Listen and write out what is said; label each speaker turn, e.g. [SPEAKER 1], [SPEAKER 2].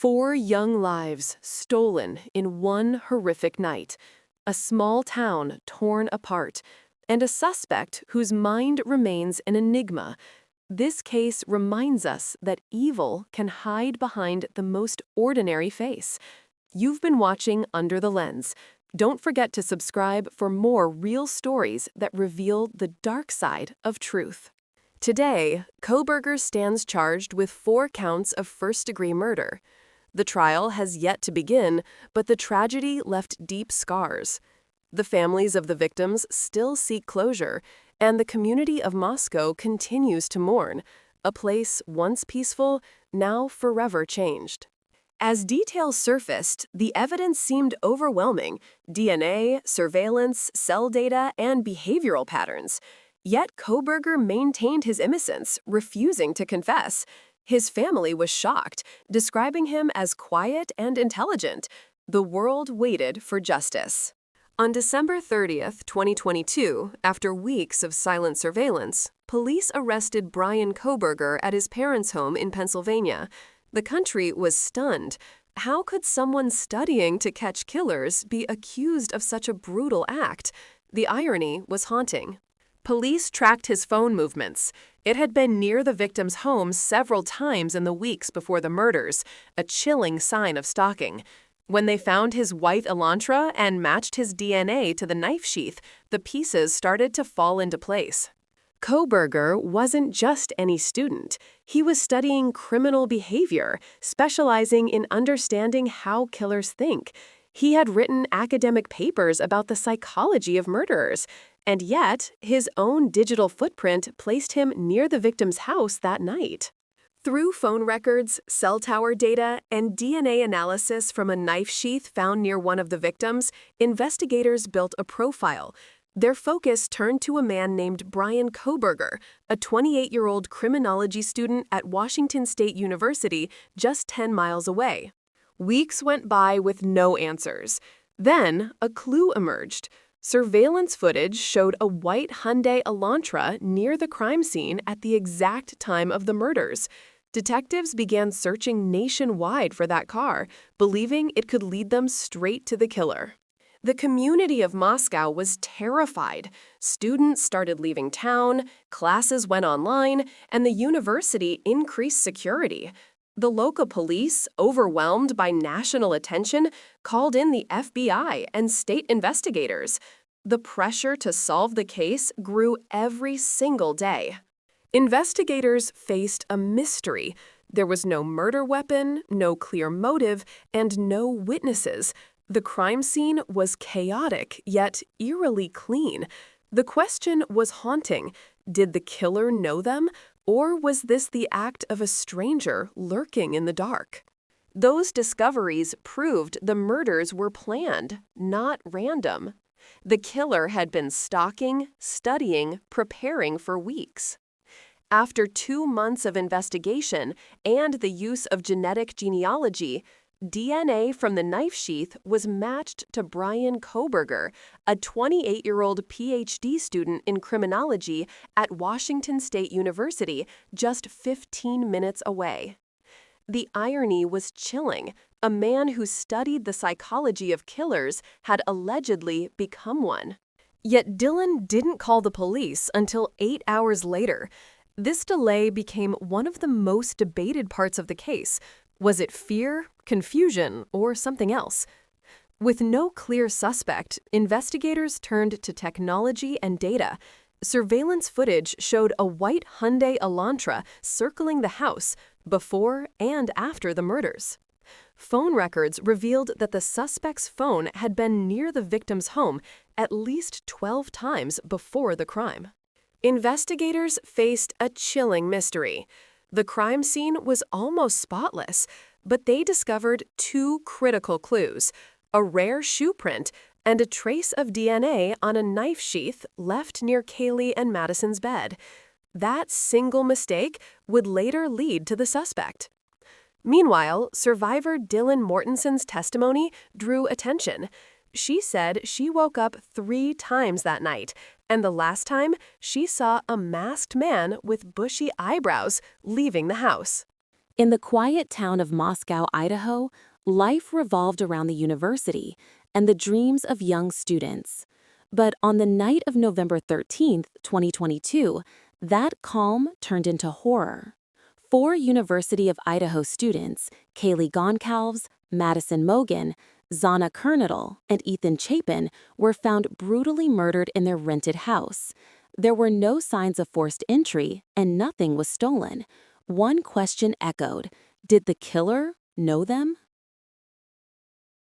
[SPEAKER 1] 4 young lives stolen in one horrific night, a small town torn apart, and a suspect whose mind remains an enigma. This case reminds us that evil can hide behind the most ordinary face. You've been watching Under the Lens. Don't forget to subscribe for more real stories that reveal the dark side of truth. Today, Kohberger stands charged with 4 counts of first-degree murder. The trial has yet to begin, but the tragedy left deep scars. The families of the victims still seek closure, and the community of Moscow continues to mourn, a place once peaceful, now forever changed. As details surfaced, the evidence seemed overwhelming: DNA, surveillance, cell data, and behavioral patterns. Yet Kohberger maintained his innocence, refusing to confess. His family was shocked, describing him as quiet and intelligent. The world waited for justice. On December 30th, 2022, after weeks of silent surveillance, police arrested Bryan Kohberger at his parents' home in Pennsylvania. The country was stunned. How could someone studying to catch killers be accused of such a brutal act? The irony was haunting. Police tracked his phone movements. It had been near the victim's home several times in the weeks before the murders, a chilling sign of stalking. When they found his white Elantra and matched his DNA to the knife sheath, the pieces started to fall into place. Kohberger wasn't just any student. He was studying criminal behavior, specializing in understanding how killers think. He had written academic papers about the psychology of murderers, and yet his own digital footprint placed him near the victim's house that night. Through phone records, cell tower data, and DNA analysis from a knife sheath found near one of the victims, investigators built a profile. Their focus turned to a man named Bryan Kohberger, a 28-year-old criminology student at Washington State University, just 10 miles away. Weeks went by with no answers. Then, a clue emerged. Surveillance footage showed a white Hyundai Elantra near the crime scene at the exact time of the murders. Detectives began searching nationwide for that car, believing it could lead them straight to the killer. The community of Moscow was terrified. Students started leaving town, classes went online, and the university increased security. The local police, overwhelmed by national attention, called in the FBI and state investigators. The pressure to solve the case grew every single day. Investigators faced a mystery. There was no murder weapon, no clear motive, and no witnesses. The crime scene was chaotic, yet eerily clean. The question was haunting. Did the killer know them? Or was this the act of a stranger lurking in the dark? Those discoveries proved the murders were planned, not random. The killer had been stalking, studying, preparing for weeks. After 2 months of investigation and the use of genetic genealogy, DNA from the knife sheath was matched to Bryan Kohberger, a 28-year-old PhD student in criminology at Washington State University, just 15 minutes away. The irony was chilling. A man who studied the psychology of killers had allegedly become one. Yet Dylan didn't call the police until 8 hours later. This delay became one of the most debated parts of the case. Was it fear, confusion, or something else? With no clear suspect, investigators turned to technology and data. Surveillance footage showed a white Hyundai Elantra circling the house before and after the murders. Phone records revealed that the suspect's phone had been near the victim's home at least 12 times before the crime. Investigators faced a chilling mystery. The crime scene was almost spotless, but they discovered 2 critical clues: a rare shoe print and a trace of DNA on a knife sheath left near Kaylee and Madison's bed. That single mistake would later lead to the suspect. Meanwhile, survivor Dylan Mortenson's testimony drew attention. She said she woke up 3 times that night, and the last time she saw a masked man with bushy eyebrows leaving the house.
[SPEAKER 2] In the quiet town of Moscow, Idaho, life revolved around the university and the dreams of young students. But on the night of November 13th, 2022, that calm turned into horror. Four University of Idaho students, Kaylee Goncalves, Madison Mogan, Zana Kernadal, and Ethan Chapin, were found brutally murdered in their rented house. There were no signs of forced entry, and nothing was stolen. One question echoed: did the killer know them?